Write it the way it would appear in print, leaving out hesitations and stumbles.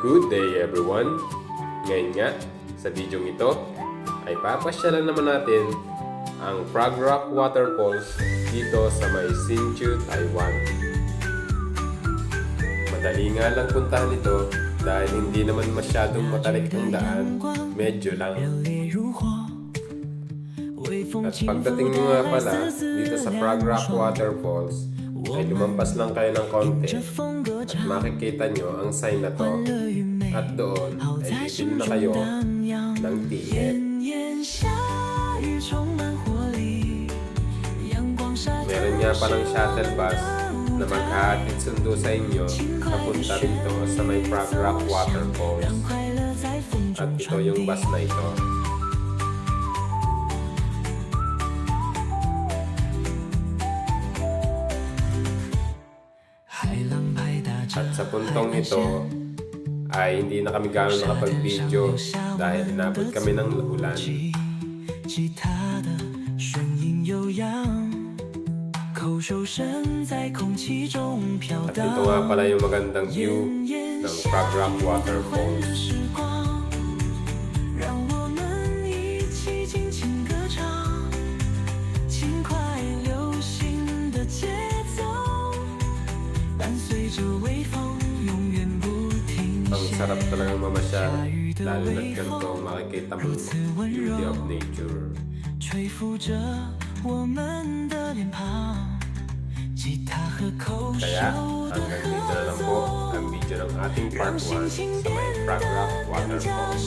Good day everyone! Ngayon nga, sa video ito, ay papasyalan naman natin ang Frog Rock Waterfalls dito sa may Hsinchu, Taiwan. Madali nga lang puntahan ito dahil hindi naman masyadong matalik ang daan, medyo lang. At pagdating nyo nga pala dito sa Frog Rock Waterfalls, ay lumampas lang kayo ng konti at makikita nyo ang sign na to, at doon ay bibili na kayo ng ticket. Meron nga palang shuttle bus na maghahatid sundo sa inyo papunta rito sa may Frog Rock Waterfalls, at ito yung bus na ito. At sa puntong ito ay hindi na kami gano'n nakapag-video dahil inabot kami ng ulan. At ito nga pala yung magandang view ng Frog Rock Waterfalls. Ang sarap talagang mamasyal, lalo na't ganito makikita mo beauty of nature. Kaya hanggang dito na lang po ang video ng ating part 1 sa may Frog Rock Waterfalls.